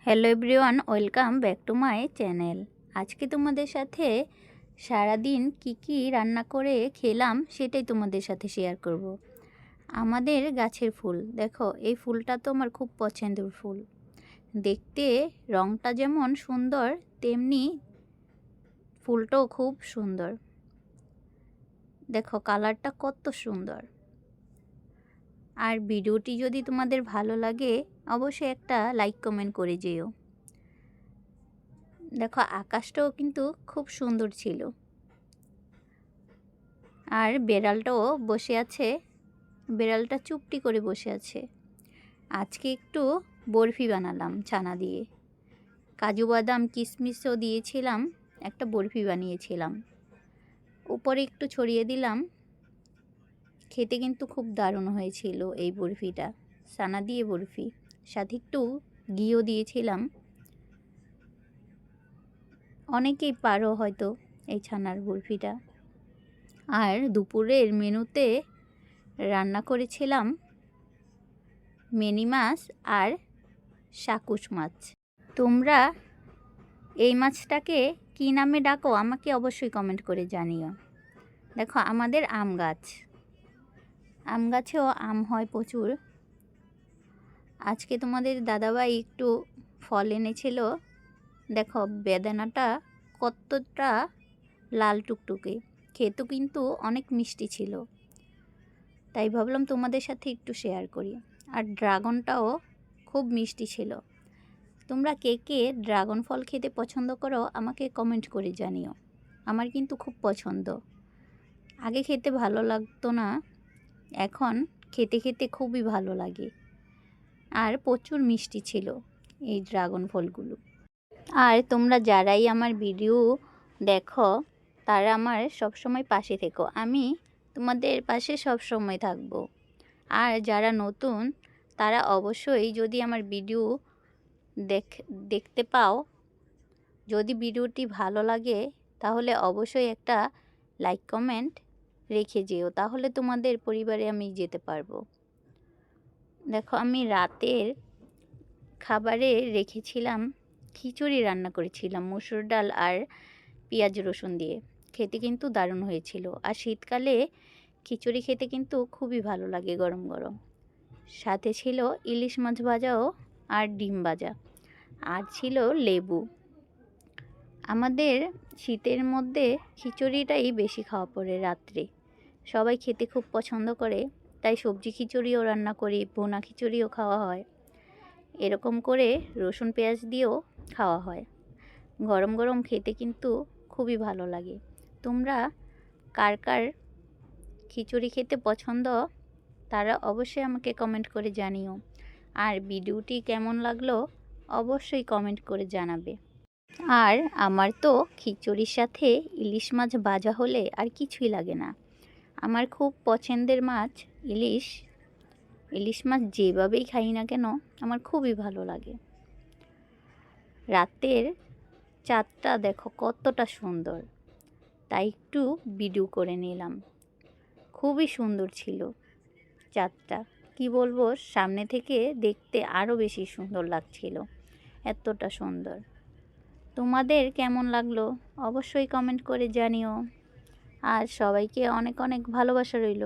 Hello everyone, welcome back to my channel. আজকে তোমাদের সাথে সারাদিন কি রান্না করে খেলাম সেটাই তোমাদের সাথে শেয়ার করব। আমাদের গাছের ফুল দেখো, এই ফুলটা তো আমার খুব পছন্দের ফুল। দেখতে রংটা যেমন সুন্দর তেমনি ফুলটাও খুব সুন্দর। দেখো কালারটা কত সুন্দর। আর ভিডিওটি যদি তোমাদের ভালো লাগে অবশ্যই একটা লাইক কমেন্ট করে যেও। দেখো আকাশটাও কিন্তু খুব সুন্দর ছিল। আর বেড়ালটাও বসে আছে, বেড়ালটা চুপটি করে বসে আছে। আজকে একটু বরফি বানালাম ছানা দিয়ে, কাজু বাদাম কিশমিশও দিয়েছিলাম, একটা বরফি বানিয়েছিলাম। উপরে একটু ছড়িয়ে দিলাম। খেতে কিন্তু খুব দারুণ হয়েছিল এই বরফিটা, ছানা দিয়ে বরফি, সাথে একটু ঘিও দিয়েছিলাম। অনেকেই পারো হয়তো এই ছানার বরফিটা। আর দুপুরের মেনুতে রান্না করেছিলাম মিনি মাছ আর সাকুশ মাছ। তোমরা এই মাছটাকে কী নামে ডাকো আমাকে অবশ্যই কমেন্ট করে জানিও। দেখো আমাদের আম গাছেও আম হয় প্রচুর। আজকে তোমাদের দাদাভাই একটু ফল এনেছিল। দেখো বেদানাটা কতটা লাল টুকটুকে, খেতেও কিন্তু অনেক মিষ্টি ছিল, তাই ভাবলাম তোমাদের সাথে একটু শেয়ার করি। আর ড্রাগনটাও খুব মিষ্টি ছিল। তোমরা কে কে ড্রাগন ফল খেতে পছন্দ করো আমাকে কমেন্ট করে জানিও। আমার কিন্তু খুব পছন্দ। আগে খেতে ভালো লাগতো না, এখন খেতে খেতে খুবই ভালো লাগে। আর প্রচুর মিষ্টি ছিল এই ড্রাগন ফলগুলো। আর তোমরা যারাই আমার ভিডিও দেখো তারা আমার সবসময় পাশে থেকো, আমি তোমাদের পাশে সব সময় থাকবো। আর যারা নতুন তারা অবশ্যই যদি আমার ভিডিও দেখতে পাও, যদি ভিডিওটি ভালো লাগে তাহলে অবশ্যই একটা লাইক কমেন্ট রেখে যেও, তাহলে তোমাদের পরিবারে আমি যেতে পারবো। দেখো আমি রাতের খাবারে রেখেছিলাম খিচুড়ি, রান্না করেছিলাম মসুর ডাল আর পেঁয়াজ রসুন দিয়ে। খেতে কিন্তু দারুণ হয়েছিল। আর শীতকালে খিচুড়ি খেতে কিন্তু খুবই ভালো লাগে গরম গরম। সাথে ছিল ইলিশ মাছ ভাজাও আর ডিম ভাজা, আর ছিল লেবু। আমাদের শীতের মধ্যে খিচুড়িটাই বেশি খাওয়া পড়ে রাত্রে, সবাই খেতে খুব পছন্দ করে, তাই সবজি খিচুড়িও রান্না করি, ভুনা খিচুড়িও খাওয়া হয়, এরকম করে রসুন পেঁয়াজ দিয়েও খাওয়া হয়। গরম গরম খেতে কিন্তু খুবই ভালো লাগে। তোমরা কার কার খিচুড়ি খেতে পছন্দ তারা অবশ্যই আমাকে কমেন্ট করে জানিও। আর ভিডিওটি কেমন লাগলো অবশ্যই কমেন্ট করে জানাবে। আর আমার তো খিচুড়ির সাথে ইলিশ মাছ ভাজা হলে আর কিছুই লাগে না। আমার খুব পছন্দের মাছ ইলিশ মাছ যেভাবেই খাই না কেন আমার খুবই ভালো লাগে। রাতের চাঁদটা দেখো কতটা সুন্দর, তাই একটু ভিডিও করে নিলাম। খুবই সুন্দর ছিল চাঁদটা, কি বলবো, সামনে থেকে দেখতে আরও বেশি সুন্দর লাগছিল, এতটা সুন্দর। তোমাদের কেমন লাগলো অবশ্যই কমেন্ট করে জানিও। আর সবাইকে অনেক অনেক ভালোবাসা রইল।